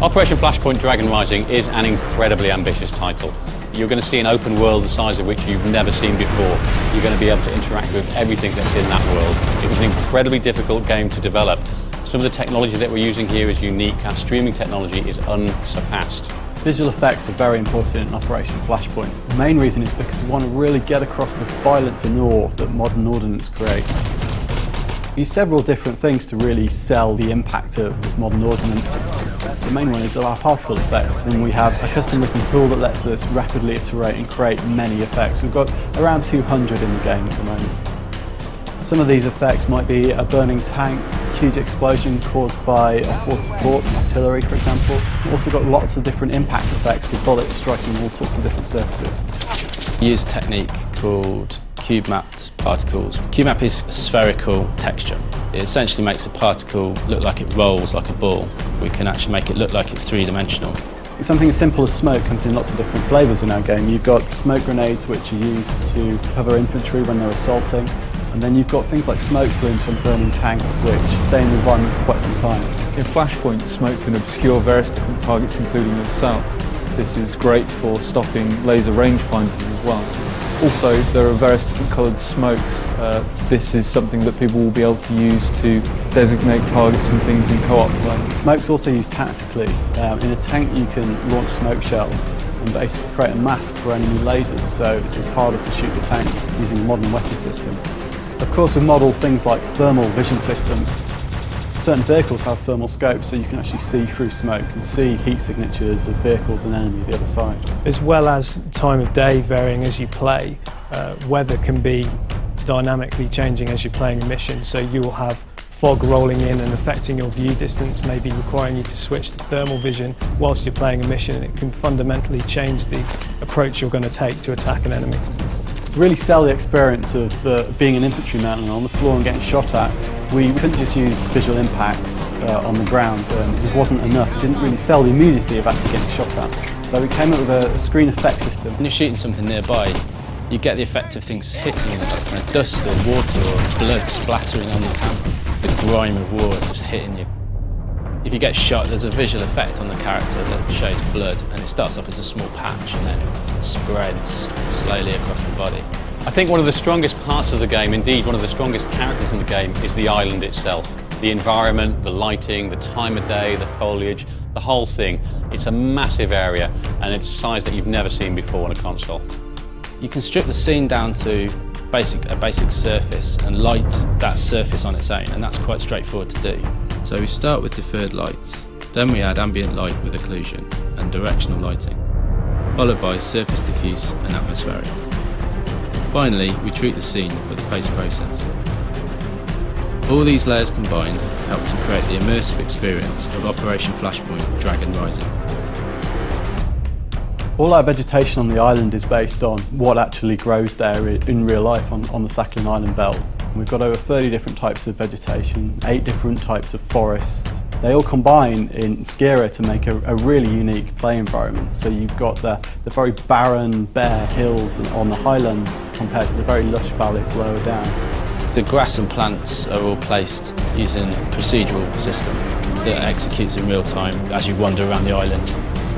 Operation Flashpoint Dragon Rising is an incredibly ambitious title. You're going to see an open world the size of which you've never seen before. You're going to be able to interact with everything that's in that world. It was an incredibly difficult game to develop. Some of the technology that we're using here is unique. Our streaming technology is unsurpassed. Visual effects are very important in Operation Flashpoint. The main reason is because we want to really get across the violence and awe that modern ordnance creates. We use several different things to really sell the impact of this modern ordnance. The main one is our particle effects, and we have a custom written tool that lets us rapidly iterate and create many effects. We've got around 200 in the game at the moment. Some of these effects might be a burning tank, huge explosion caused by off-board support, artillery for example. We've also got lots of different impact effects with bullets striking all sorts of different surfaces. We use a technique called cube-mapped particles. Cube-map is a spherical texture. It essentially makes a particle look like it rolls like a ball. We can actually make it look like it's three-dimensional. Something as simple as smoke comes in lots of different flavours in our game. You've got smoke grenades which are used to cover infantry when they're assaulting, and then you've got things like smoke plumes from burning tanks which stay in the environment for quite some time. In Flashpoint, smoke can obscure various different targets including yourself. This is great for stopping laser rangefinders as well. Also, there are various different coloured smokes. This is something that people will be able to use to designate targets and things in co-op play. Smoke's also used tactically. In a tank you can launch smoke shells and basically create a mask for enemy lasers, so it's harder to shoot the tank using a modern weapon system. Of course, we've modelled things like thermal vision systems. Certain vehicles have thermal scopes, so you can actually see through smoke and see heat signatures of vehicles and enemy the other side. As well as time of day varying as you play, weather can be dynamically changing as you're playing a mission, so you will have fog rolling in and affecting your view distance, maybe requiring you to switch to thermal vision whilst you're playing a mission, and it can fundamentally change the approach you're going to take to attack an enemy. To really sell the experience of being an infantryman and on the floor and getting shot at, we couldn't just use visual impacts on the ground. It wasn't enough. It didn't really sell the immediacy of actually getting shot at. So we came up with a screen effect system. When you're shooting something nearby, you get the effect of things hitting you, like kind of dust or water or blood splattering on the camera. The grime of war is just hitting you. If you get shot, there's a visual effect on the character that shows blood, and it starts off as a small patch and then spreads slowly across the body. I think one of the strongest parts of the game, indeed one of the strongest characters in the game, is the island itself. The environment, the lighting, the time of day, the foliage, the whole thing. It's a massive area, and it's a size that you've never seen before on a console. You can strip the scene down to a basic surface and light that surface on its own, and that's quite straightforward to do. So we start with deferred lights, then we add ambient light with occlusion and directional lighting, followed by surface diffuse and atmospherics. Finally, we treat the scene with a post process. All these layers combined help to create the immersive experience of Operation Flashpoint Dragon Rising. All our vegetation on the island is based on what actually grows there in real life on the Sakhalin Island belt. We've got over 30 different types of vegetation, 8 different types of forests. They all combine in Skira to make a really unique play environment. So you've got the very barren, bare hills on the highlands compared to the very lush valleys lower down. The grass and plants are all placed using a procedural system that executes in real time as you wander around the island.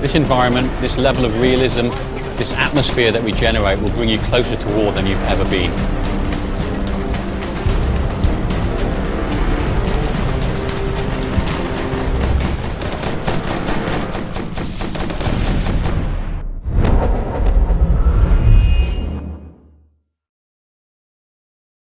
This environment, this level of realism, this atmosphere that we generate will bring you closer to war than you've ever been.